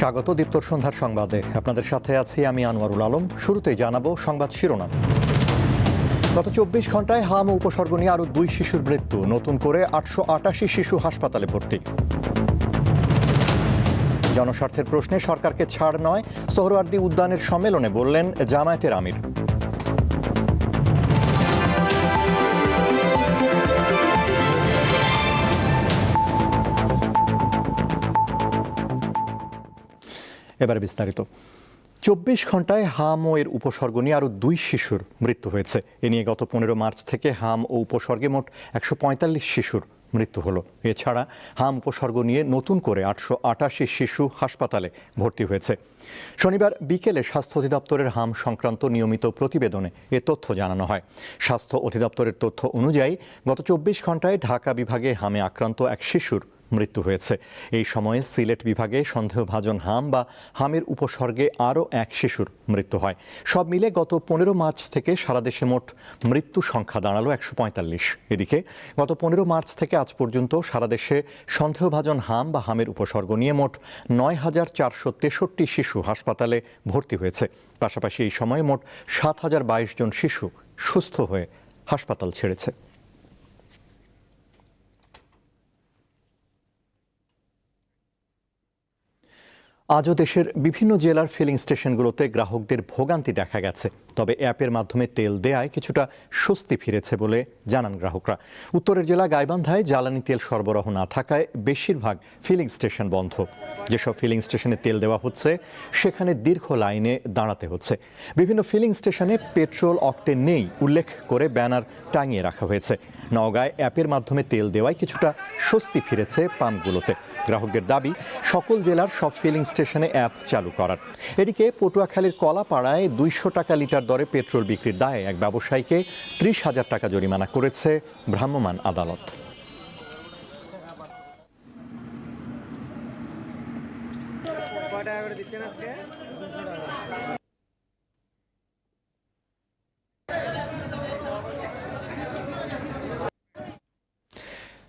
স্বাগত দীপ্তর সন্ধ্যার সংবাদে। আপনাদের সাথে আছি আমি আনোয়ারুল আলম। শুরুতেই জানাবো সংবাদ শিরোনাম। গত 24 ঘন্টায় হাম ও উপসর্গ নিয়ে আরও 2 শিশুর মৃত্যু, নতুন করে 888 শিশু হাসপাতালে ভর্তি। জনস্বার্থের প্রশ্নে সরকারকে ছাড় নয়, সোহরাওয়ার্দী উদ্যানের সম্মেলনে বললেন জামায়াতের আমির। এবারে বিস্তারিত। 24 ঘন্টায় হাম ও এর উপসর্গ নিয়ে আরও 2 শিশুর মৃত্যু হয়েছে। এ নিয়ে গত 15 মার্চ থেকে হাম ও উপসর্গে মোট 145 শিশুর মৃত্যু হলো। এছাড়া হাম উপসর্গ নিয়ে নতুন করে 888 শিশু হাসপাতালে ভর্তি হয়েছে। শনিবার বিকেলে স্বাস্থ্য অধিদপ্তরের হাম সংক্রান্ত নিয়মিত প্রতিবেদনে এ তথ্য জানানো হয়। স্বাস্থ্য অধিদপ্তরের তথ্য অনুযায়ী গত 24 ঘন্টায় ঢাকা বিভাগে হামে আক্রান্ত এক শিশুর মৃত্যু হয়েছে। এই সময়ে সিলেট বিভাগে সন্দেহভাজন হাম বা হামের উপসর্গে আরও এক শিশুর মৃত্যু হয়। সব মিলে গত 15 মার্চ থেকে সারা দেশে মোট মৃত্যু সংখ্যা দাঁড়ালো 145। এদিকে গত 15 মার্চ থেকে আজ পর্যন্ত সারা দেশে সন্দেহভাজন হাম বা হামের উপসর্গ নিয়ে মোট 9,463 শিশু হাসপাতালে ভর্তি হয়েছে। পাশাপাশি এই সময়ে মোট 7,022 জন শিশু সুস্থ হয়ে হাসপাতাল ছেড়েছে। আজও দেশের বিভিন্ন জেলার ফিলিং স্টেশনগুলোতে গ্রাহকদের ভোগান্তি দেখা গেছে। তবে অ্যাপের মাধ্যমে তেল দেয়ায় কিছুটা স্বস্তি ফিরেছে বলে জানান গ্রাহকরা। উত্তরের জেলা গাইবান্ধায় জ্বালানি তেল সরবরাহ না থাকায় বেশিরভাগ ফিলিং স্টেশন বন্ধ। যেসব ফিলিং স্টেশনে তেল দেওয়া হচ্ছে সেখানে দীর্ঘ লাইনে দাঁড়াতে হচ্ছে। বিভিন্ন ফিলিং স্টেশনে পেট্রোল অকটেন নেই উল্লেখ করে ব্যানার টাঙিয়ে রাখা হয়েছে। নওগাঁয় অ্যাপের মাধ্যমে তেল দেওয়ায় কিছুটা স্বস্তি ফিরেছে পাম্পগুলোতে। গ্রাহকদের দাবি সকল জেলার সব ফিলিং স্টেশনে অ্যাপ চালু করার। এদিকে পটুয়াখালীর কলাপাড়ায় 200 টাকা লিটার দরে পেট্রোল বিক্রির দায়ে এক ব্যবসায়ীকে 30,000 টাকা জরিমানা করেছে ভ্রাম্যমাণ আদালত।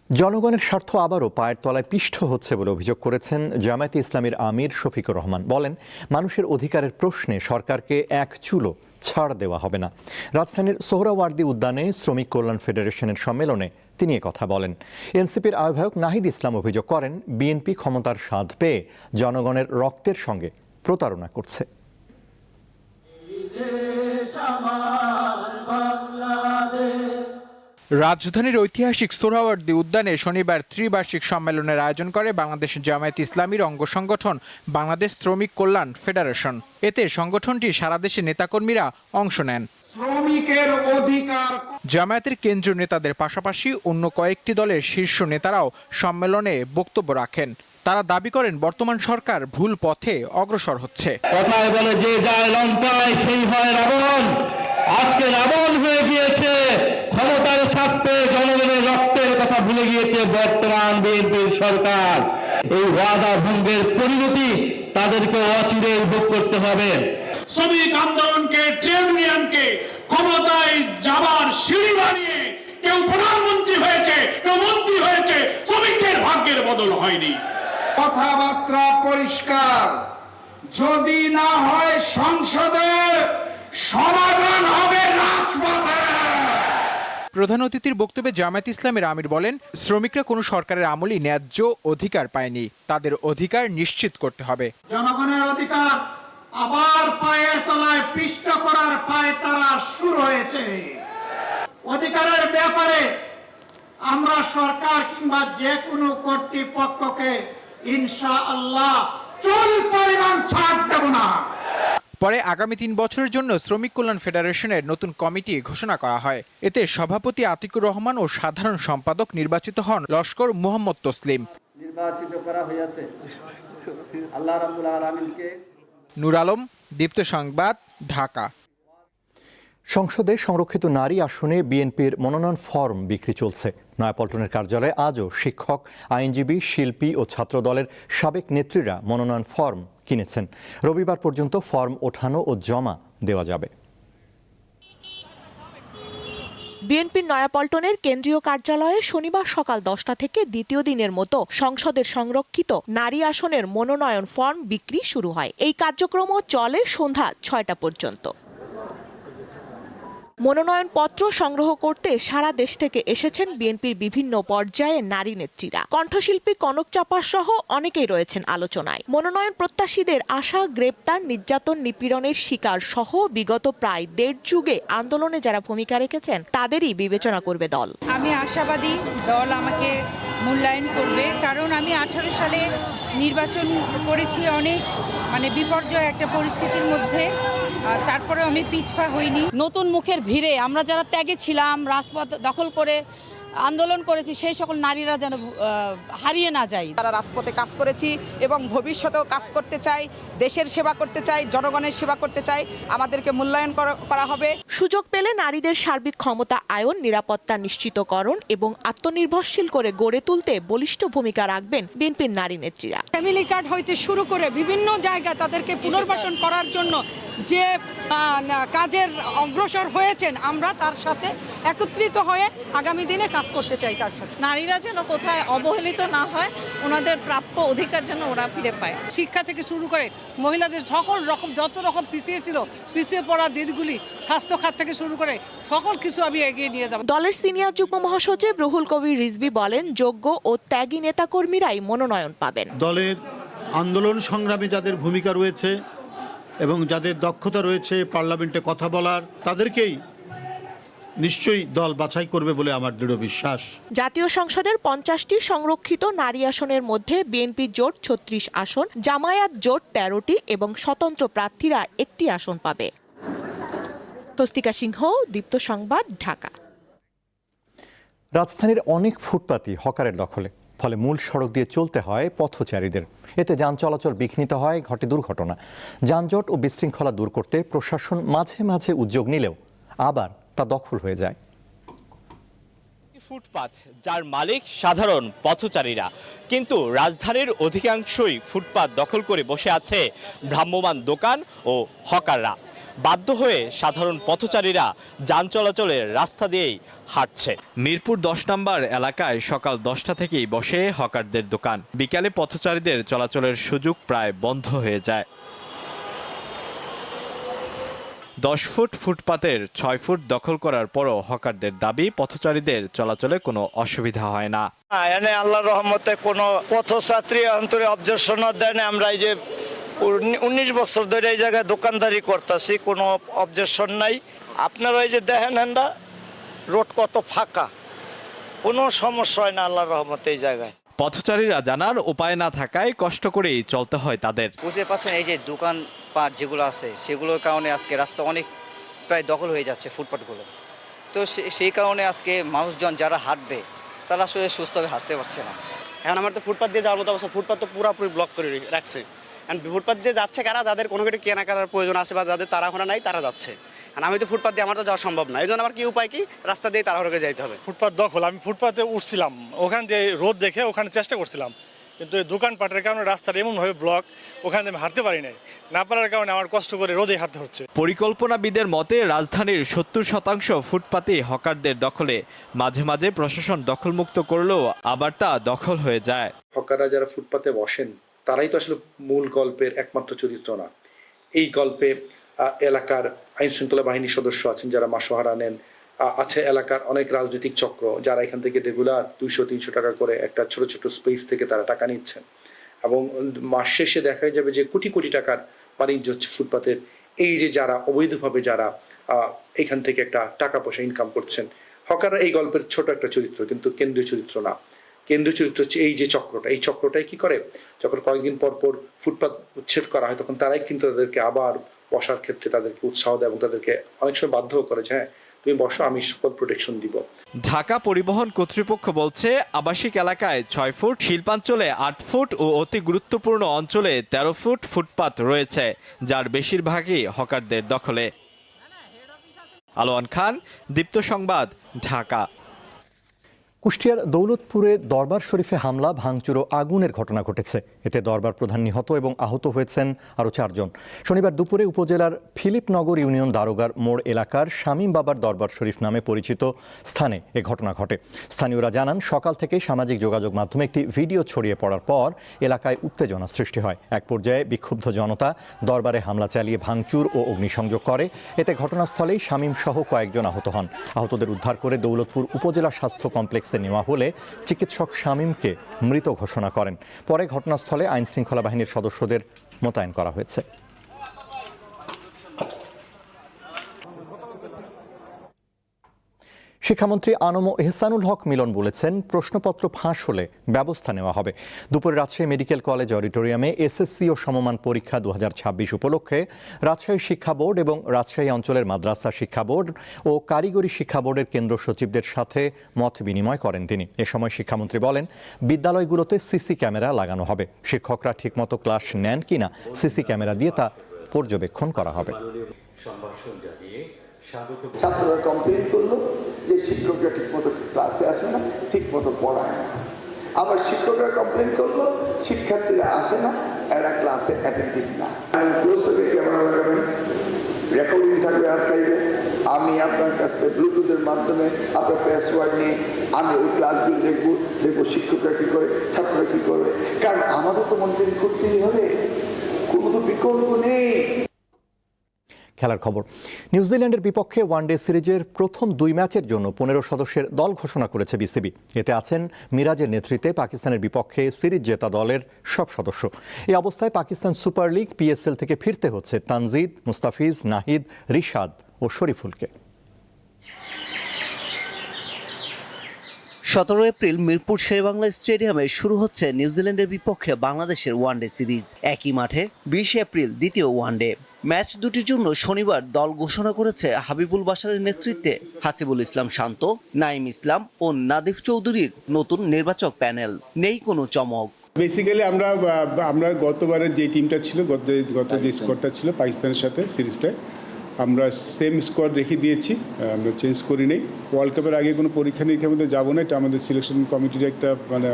জনগণের স্বার্থ আবারও পায়ের তলায় পিষ্ট হচ্ছে বলে অভিযোগ করেছেন জামায়াতে ইসলামীর আমির শফিকুর রহমান। বলেন, মানুষের অধিকারের প্রশ্নে সরকারকে এক চুলো ছাড় দেওয়া হবে না। রাজধানীর সোহরাওয়ার্দী উদ্যানে শ্রমিক কল্যাণ ফেডারেশনের সম্মেলনে তিনি কথা বলেন। এনসিপির আহ্বায়ক নাহিদ ইসলাম অভিযোগ করেন, বিএনপি ক্ষমতার স্বাদ পেয়ে জনগণের রক্তের সঙ্গে প্রতারণা করছে। রাজধানীর ঐতিহাসিক সোহরাওয়ার্দী উদ্যানে শনিবার ত্রিবার্ষিক সম্মেলনের আয়োজন করে বাংলাদেশ জামায়াতে ইসলামীর অঙ্গ সংগঠন বাংলাদেশ শ্রমিক কল্যাণ ফেডারেশন। এতে সংগঠনটি সারা দেশে নেতাকর্মীরা অংশ নেন। শ্রমিকের অধিকার জামায়াতের কেন্দ্রীয় নেতাদের পাশাপাশি অন্য কয়েকটি দলের শীর্ষ নেতারাও সম্মেলনে বক্তব্য রাখেন। তারা দাবি করেন, বর্তমান সরকার ভুল পথে অগ্রসর হচ্ছে। কথায় বলে যে যায় লঙ্কায় সেই হয় রাবণ। আজকে রাবণ হয়ে গিয়েছে, ক্ষমতার স্বার্থে জনগণের রক্তের কথা ভুলে গিয়েছে বর্তমান বিএনপির সরকার। এই ওয়াদা ভঙ্গের পরিণতি তাদেরকে অচিরেই ভোগ করতে হবে। শ্রমিক আন্দোলনকে, ট্রেড ইউনিয়নকে ক্ষমতায় যাবার সিঁড়ি বানিয়ে কেউ প্রধানমন্ত্রী হয়েছে, কেউ মন্ত্রী হয়েছে, শ্রমিকের ভাগ্যের বদল হয়নি। কথাবার্তা পরিষ্কার, যদি না হয় সংসদে, সমাধান হবে রাজপথে। প্রধান অতিথির বক্তব্যে জামায়াত ইসলামের আমির বলেন, শ্রমিকরা কোনো সরকারের আমলেই ন্যায্য অধিকার পায়নি, তাদের অধিকার নিশ্চিত করতে হবে। জনগণের অধিকার আবার পায়ের তলায় পিষ্ট করার পায়তারা শুরু হয়েছে। অধিকারের ব্যাপারে আমরা সরকার কিংবা যে কোনো কর্তৃপক্ষকে ইনশাআল্লাহ চুল পরিমাণ ছাড় দেব না। পরে আগামী 3 বছরের জন্য শ্রমিক কল্যাণ ফেডারেশনের নতুন কমিটি ঘোষণা করা হয়। এতে সভাপতি আতিকুর রহমান ও সাধারণ সম্পাদক নির্বাচিত হন লস্কর মোহাম্মদ তসলিম। নির্বাচিত করা হয়েছে আল্লাহ রাব্বুল আলামিনকে। নূর আলম, দীপ্ত সংবাদ, ঢাকা। সংসদে সংরক্ষিত নারী আসনে বিএনপির মনোনয়ন ফর্ম বিক্রি চলছে। নয়াপল্টনের কার্যালয়ে আজও শিক্ষক, আইনজীবী, শিল্পী ও ছাত্র দলের সাবেক নেত্রীরা মনোনয়ন ফর্ম কিনেছেন। রবিবার পর্যন্ত ফর্ম ওঠানো ও জমা দেওয়া যাবে। বিএনপির নয়াপল্টনের কেন্দ্রীয় কার্যালয়ে শনিবার সকাল 10টা থেকে দ্বিতীয় দিনের মতো সংসদের সংরক্ষিত নারী আসনের মনোনয়ন ফর্ম বিক্রি শুরু হয়। এই কার্যক্রমও চলে সন্ধ্যা 6টা পর্যন্ত। মনোনয়নপত্র সংগ্রহ করতে সারা দেশ থেকে এসেছেন বিএনপির বিভিন্ন পর্যায়ে নারী নেত্রীরা। কণ্ঠশিল্পী কনক চাপা সহ অনেকেই রয়েছেন আলোচনায়। মনোনয়ন প্রত্যাশীদের আশা, গ্রেপ্তার, নির্যাতন, নিপীড়নের শিকার সহ বিগত প্রায় 1.5 যুগে আন্দোলনে যারা ভূমিকা রেখেছেন তাদেরই বিবেচনা করবে দল। আমি আশাবাদী দল আমাকে মূল্যায়ন করবে, কারণ আমি 18 সালে নির্বাচন করেছি অনেক বিপর্যয় একটা পরিস্থিতির মধ্যে, তারপরেও আমি পিছপা হইনি। নতুন মুখের ভিড়ে আমরা যারা ত্যাগে ছিলাম, রাজপথ দখল করে আন্দোলন করেছি, সেই সকল নারীরা যেন হারিয়ে না যায়। তারা রাজপথে কাজ করেছি এবং ভবিষ্যতেও কাজ করতে চাই, দেশের সেবা করতে চাই, জনগণের সেবা করতে চাই, আমাদেরকে মূল্যায়ন করা হবে। সুযোগ পেলে নারীদের সার্বিক ক্ষমতা আয়ন, নিরাপত্তা নিশ্চিতকরণ এবং আত্মনির্ভরশীল করে গড়ে তুলতে বলিষ্ঠ ভূমিকা রাখবেন বিএনপির নারী নেত্রীরা। ফ্যামিলি কার্ড হইতে শুরু করে বিভিন্ন জায়গায় তাদেরকে পুনর্বাসন করার জন্য যে কাজের অগ্রসর হয়েছেন, আমরা তার সাথে একত্রিত হয়ে আগামী দিনে কাজ করতে চাই তার সাথে। নারীরা যেন কোথায় অবহেলিত না হয়, ওনাদের প্রাপ্য অধিকার যেন ওরা ফিরে পায়। শিক্ষা থেকে শুরু করে মহিলাদের সকল রকম যত রকম পিছিয়ে ছিল, পিছিয়ে পড়া দিনগুলি, স্বাস্থ্য খাত থেকে শুরু করে সকল কিছু আমি এগিয়ে নিয়ে যাব। দলের সিনিয়র যুগ্ম মহাসচিব রুহুল কবির রিজভী বলেন, যোগ্য ও ত্যাগী নেতাকর্মীরাই মনোনয়ন পাবেন। দলের আন্দোলন সংগ্রামে যাদের ভূমিকা রয়েছে এবং যাদের দক্ষতা রয়েছে পার্লামেন্টে কথা বলার, তাদেরকেই নিশ্চয়ই দল বাছাই করবে বলে আমার দৃঢ় বিশ্বাস। জাতীয় সংসদের 50টি সংরক্ষিত নারী আসনের মধ্যে বিএনপি জোট 36 আসন, জামায়াত জোট 13টি এবং স্বতন্ত্র প্রার্থীরা 1টি আসন পাবে। তস্তিকা সিংহ, দীপ্ত সংবাদ, ঢাকা। রাজধানীর অনেক ফুটপাতই হকারের দখলে, ফলে মূল সড়ক দিয়ে চলতে হয় পথচারীদের। এতে যান চলাচল বিঘ্নিত হয়, ঘটে দুর্ঘটনা। যানজট ও বিশৃঙ্খলা দূর করতে প্রশাসন মাঝে মাঝে উদ্যোগ নিলেও আবার তা দখল হয়ে যায়। ফুটপাত যার মালিক সাধারণ পথচারীরা, কিন্তু রাজধানীর অধিকাংশই ফুটপাত দখল করে বসে আছে ভ্রাম্যমাণ দোকান ও হকাররা। বাধ্য হয়ে সাধারণ পথচারীরা যান চলাচলের রাস্তা দিয়েই হাঁটছে। মিরপুর 10 নম্বর এলাকায় সকাল 10টা থেকেই বসে হকারদের দোকান। বিকালে পথচারীদের চলাচলের সুযোগ প্রায় বন্ধ হয়ে যায়। 10 ফুট ফুটপাতের 6 ফুট দখল করার পরও হকারদের দাবি, পথচারীদের চলাচলে কোনো অসুবিধা হয় না। এনে আল্লাহর রহমতে কোনো পথযাত্রী অন্তরে অবজেকশন দেয় না। আমরা এই যে 19 বছর ধরে এই জায়গায় দোকানদারি করতেছি, কোনো অবজেকশন নাই। আপনারা এই যে দেখেন না রোড কত ফাঁকা, কোনো সমস্যা হয় না আল্লাহর রহমতে এই জায়গায়। পথচারীরা জানার উপায় না থাকায় কষ্ট করেই চলতে হয় তাদের। বুঝতে পারছেন, এই যে দোকানপাট যেগুলো আছে সেগুলোর কারণে আজকে রাস্তা অনেক প্রায় দখল হয়ে যাচ্ছে ফুটপাতগুলো। তো সেই কারণে আজকে মানুষজন যারা হাঁটবে তারা আসলে সুস্থভাবে হাঁটতে পারছে না। এখন আমার তো ফুটপাত দিয়ে যাওয়ার মতো অবস্থা, ফুটপাত তো পুরোপুরি ব্লক করে রাখছে। ফুটপাত দিয়ে যাচ্ছে কারা, যাদের কোনো কিছু কেনাকাটার প্রয়োজন আছে বা যাদের তাড়াহুড়া নাই তারা যাচ্ছে। আর আমি তো ফুটপাত দিয়ে আমার তো যাওয়া সম্ভব না, এই জন্য আমার কি উপায়, কি রাস্তা দিয়ে তাড়াহুড়ো যাইতে হবে। ফুটপাত দখল, আমি ফুটপাতে উঠছিলাম, ওখান দিয়ে রোদ দেখে ওখানে চেষ্টা করছিলাম, কিন্তু এই দোকানপাটের কারণে রাস্তার এমনভাবে ব্লক, ওখানে আমি হাঁটতে পারি নাই। না পারার কারণে আমার কষ্ট করে রোদে হাঁটতে হচ্ছে। পরিকল্পনাবিদের মতে রাজধানীর 70% ফুটপাতই হকারদের দখলে। মাঝে মাঝে প্রশাসন দখলমুক্ত করলেও আবার তা দখল হয়ে যায়। হকাররা যারা ফুটপাতে বসেন তারাই তো আসলে মূল গল্পের একমাত্র চরিত্র না। এই গল্পে এলাকার আইন শৃঙ্খলা বাহিনীর সদস্য আছেন যারা মাসোহারা নেন, আছে এলাকার অনেক রাজনৈতিক চক্র যারা এখান থেকে রেগুলার 200-300 টাকা করে একটা ছোট ছোট স্পেস থেকে তারা টাকা নিচ্ছেন, এবং মাস শেষে দেখা যাবে যে কোটি কোটি টাকার বাণিজ্য হচ্ছে ফুটপাতের। এই যে যারা অবৈধভাবে যারা এখান থেকে একটা টাকা পয়সা ইনকাম করছেন, হকাররা এই গল্পের ছোট একটা চরিত্র, কিন্তু কেন্দ্রীয় চরিত্র না। কেন্দ্রীয় চরিত্র হচ্ছে এই যে চক্রটা, এই চক্রটাই কি করে, যখন কয়েকদিন পর পর ফুটপাত উচ্ছেদ করা হয় তখন তারাই কিন্তু তাদেরকে আবার বসার ক্ষেত্রে তাদেরকে উৎসাহ দেয় এবং তাদেরকে অনেক সময় বাধ্য করে যে হ্যাঁ তুমি বসো, আমি সকল প্রোটেকশন দিব। ঢাকা পরিবহন কর্তৃপক্ষ বলছে আবাসিক এলাকায় 6 ফুট, শিল্পাঞ্চলে 8 ফুট ও অতি গুরুত্বপূর্ণ অঞ্চলে 13 ফুট ফুটপাত রয়েছে, যার বেশিরভাগই হকারদের দখলে। আলোয়ান খান, দীপ্ত সংবাদ, ঢাকা। কুষ্টিয়ার দৌলতপুরে দরবার শরীফে হামলা, ভাঙচুর ও আগুনের ঘটনা ঘটেছে। এতে দরবার প্রধান নিহত এবং আহত হয়েছেন আরও 4 জন। শনিবার দুপুরে উপজেলার ফিলিপনগর ইউনিয়ন দারোগার মোড় এলাকার শামীম বাবার দরবার শরীফ নামে পরিচিত স্থানে এ ঘটনা ঘটে। স্থানীয়রা জানান, সকাল থেকে সামাজিক যোগাযোগ মাধ্যমে একটি ভিডিও ছড়িয়ে পড়ার পর এলাকায় উত্তেজনা সৃষ্টি হয়। এক পর্যায়ে বিক্ষুব্ধ জনতা দরবারে হামলা চালিয়ে ভাঙচুর ও অগ্নিসংযোগ করে। এতে ঘটনাস্থলেই শামীম সহ কয়েকজন আহত হন। আহতদের উদ্ধার করে দৌলতপুর উপজেলা স্বাস্থ্য কমপ্লেক্সে নেওয়া হলে চিকিৎসক শামীমকে মৃত ঘোষণা করেন। পরে ঘটনাস্থলে আইনশৃঙ্খলা বাহিনীর সদস্যদের মোতায়েন করা হয়েছে। শিক্ষামন্ত্রী আনম এহসানুল হক মিলন বলেছেন, প্রশ্নপত্র ফাঁস হলে ব্যবস্থা নেওয়া হবে। দুপুরে রাজশাহী মেডিকেল কলেজ অডিটোরিয়ামে এসএসসি ও সমমান পরীক্ষা 2026 উপলক্ষে রাজশাহী শিক্ষা বোর্ড এবং রাজশাহী অঞ্চলের মাদ্রাসা শিক্ষা বোর্ড ও কারিগরি শিক্ষা বোর্ডের কেন্দ্র সচিবদের সাথে মত বিনিময় করেন তিনি। এ সময় শিক্ষামন্ত্রী বলেন, বিদ্যালয়গুলোতে সিসি ক্যামেরা লাগানো হবে। শিক্ষকরা ঠিকমতো ক্লাস নেন কিনা সিসি ক্যামেরা দিয়ে তা পর্যবেক্ষণ করা হবে। ছাত্ররা কমপ্লেন করলো যে শিক্ষকরা ঠিকমতো ক্লাসে আসে না, ঠিকমতো পড়ায় না। আবার শিক্ষকরা কমপ্লেন করলো শিক্ষার্থীরা আসে না, এরা ক্লাসে অ্যাটেন্টিভ না। ক্লোজকে ক্যামেরা লাগাবেন, রেকর্ডিং থাকবে আর্কাইভে। আমি আপনার কাছ থেকে ব্লুটুথের মাধ্যমে আপনার পাসওয়ার্ড নিয়ে আমি ওই ক্লাসগুলি দেখবো শিক্ষকরা কী করে, ছাত্ররা কী করবে। কারণ আমাদের তো মনিটরিং করতেই হবে, কোনো তো বিকল্প নেই। খেলার খবর। নিউজিল্যান্ডের বিপক্ষে ওয়ানডে সিরিজের প্রথম 2 ম্যাচের জন্য 15 সদস্যের দল ঘোষণা করেছে বিসিবি। এতে আছেন মিরাজের নেতৃত্বে পাকিস্তানের বিপক্ষে সিরিজ জেতা দলের সব সদস্য। এই অবস্থায় পাকিস্তান সুপার লিগ পিএসএল থেকে ফিরতে হচ্ছে তানজিদ, মুস্তাফিজ, নাহিদ, রিশাদ ও শরীফুলকে। 17 এপ্রিল মিরপুর শেরেবাংলা স্টেডিয়ামে শুরু হচ্ছে নিউজিল্যান্ডের বিপক্ষে বাংলাদেশের ওয়ানডে সিরিজ। একই মাঠে 20 এপ্রিল দ্বিতীয় ওয়ানডে ম্যাচ দুটির জন্য শনিবার দল ঘোষণা করেছে হাবিবুল বাশারের নেতৃত্বে হাসিবুল ইসলাম শান্ত, নাইম ইসলাম ও নাদিফ চৌধুরীর নতুন নির্বাচক প্যানেল। নেই কোনো চমক। বেসিক্যালি আমরা গতবারের যে টিমটা ছিল, গত যে স্কোয়াডটা ছিল পাকিস্তানের সাথে সিরিজটায়, আমরা সেম স্কোয়াড রেখে দিয়েছি, আমরা চেঞ্জ করি নেই। ওয়ার্ল্ড কাপের আগে কোনো পরীক্ষা নিরীক্ষার মধ্যে যাবো না, এটা আমাদের সিলেকশন কমিটির একটা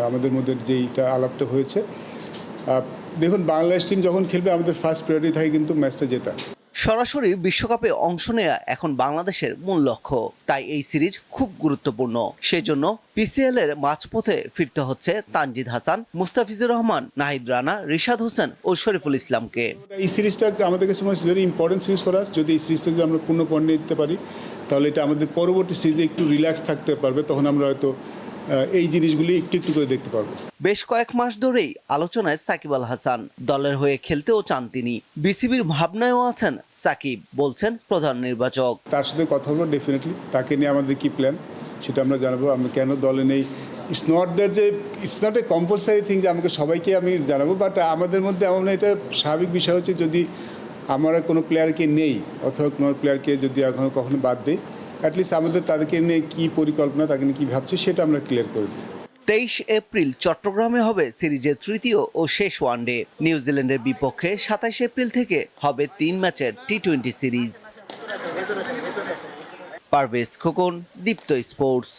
আমাদের মধ্যে যেইটা আলাপটা হয়েছে। দেখুন, বাংলাদেশ টিম যখন খেলবে আমাদের ফার্স্ট প্রায়োরিটি থাকে কিন্তু ম্যাচটা জেতা। সরাসরি বিশ্বকাপে অংশ নেওয়া এখন বাংলাদেশের মূল লক্ষ্য, তাই এই সিরিজ খুব গুরুত্বপূর্ণ। সেজন্য পিসিএল এর মাঝপথে ফিরতে হচ্ছে তানজিদ হাসান, মুস্তাফিজুর রহমান, নাহিদ রানা, রিশাদ হোসেন ও শরীফুল ইসলামকে। এই সিরিজটা আমাদের কাছে very important series for us. যদি এই সিরিজটা যদি আমরা পূর্ণ পণ্যে দিতে পারি, তাহলে এটা আমাদের পরবর্তী সিরিজে একটু রিল্যাক্স থাকতে পারবে। তখন আমরা হয়তো এই জিনিসগুলি একটু একটু করে দেখতে পারবো। বেশ কয়েক মাস ধরেই আলোচনায় সাকিব আল হাসান। দলের হয়ে খেলতেও চান তিনি। বিসিবির ভাবনায়ও আছেন সাকিব, বলছেন প্রধান নির্বাচক। তার সাথে কথা বলবো ডেফিনেটলি, তাকে নিয়ে আমাদের কি প্ল্যান সেটা আমরা জানাবো। আমরা কেন দলে নেই, it's not a compulsory thing যে আমাকে সবাইকে আমি জানাবো, বাট আমাদের মধ্যে এমন এটা স্বাভাবিক বিষয় হচ্ছে, যদি আমরা কোনো প্লেয়ারকে নেই অথবা কোনো প্লেয়ারকে যদি কখনো বাদ দেই, অ্যাটলিস্ট আমাদের তাদেরকে নিয়ে কী পরিকল্পনা, তাকে নিয়ে কী ভাবছে সেটা আমরা ক্লিয়ার করে দিই। 23 এপ্রিল চট্টগ্রামে হবে সিরিজের তৃতীয় ও শেষ ওয়ানডে। নিউজিল্যান্ডের বিপক্ষে 27 এপ্রিল থেকে হবে 3 ম্যাচের টি-20 সিরিজ। পারভেজ খোকন, দীপ্ত স্পোর্টস।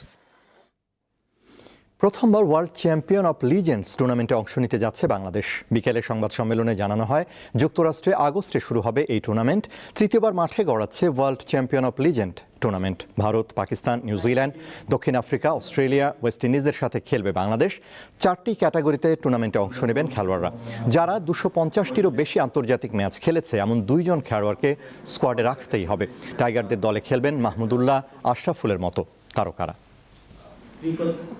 প্রথমবার ওয়ার্ল্ড চ্যাম্পিয়ন অফ লিজেন্ডস টুর্নামেন্টে অংশ নিতে যাচ্ছে বাংলাদেশ। বিকেলে সংবাদ সম্মেলনে জানানো হয়, যুক্তরাষ্ট্রে আগস্টে শুরু হবে এই টুর্নামেন্ট। তৃতীয়বার মাঠে গড়াচ্ছে world champion of legend tournament. Bharat, Pakistan, New Zealand, দক্ষিণ আফ্রিকা, অস্ট্রেলিয়া, ওয়েস্ট ইন্ডিজের সাথে খেলবে বাংলাদেশ। 4টি ক্যাটাগরিতে টুর্নামেন্টে অংশ নেবেন খেলোয়াড়রা, যারা 250টিরও বেশি আন্তর্জাতিক ম্যাচ খেলেছে এমন 2 জন খেলোয়াড়কে স্কোয়াডে রাখতেই হবে। টাইগারদের দলে খেলবেন মাহমুদুল্লাহ, আশরাফুলের মতো তারকারা।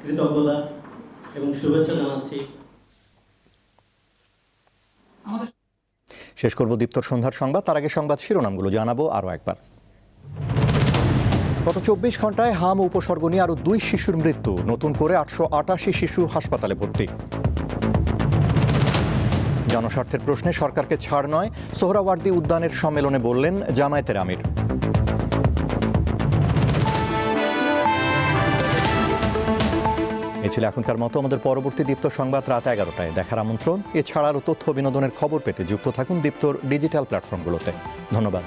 কৃতজ্ঞতা এবং শুভেচ্ছা জানাচ্ছি। শেষ করব দীপ্তর সন্ধ্যার সংবাদ, তার আগে সংবাদ শিরোনামগুলো জানাবো আরও একবার। গত 24 ঘন্টায় হাম উপসর্গ নিয়ে আরও 2 শিশুর মৃত্যু, নতুন করে 888 শিশু হাসপাতালে ভর্তি। জনস্বার্থের প্রশ্নে সরকারকে ছাড় নয়, সোহরাওয়ার্দী উদ্যানের সম্মেলনে বললেন জামায়াতের আমির। এই ছিল এখনকার মতো। আমাদের পরবর্তী দীপ্ত সংবাদ রাত 11টায় দেখার আমন্ত্রণ। এছাড়া আরও তথ্য বিনোদনের খবর পেতে যুক্ত থাকুন দীপ্তর ডিজিটাল প্ল্যাটফর্মগুলোতে। ধন্যবাদ।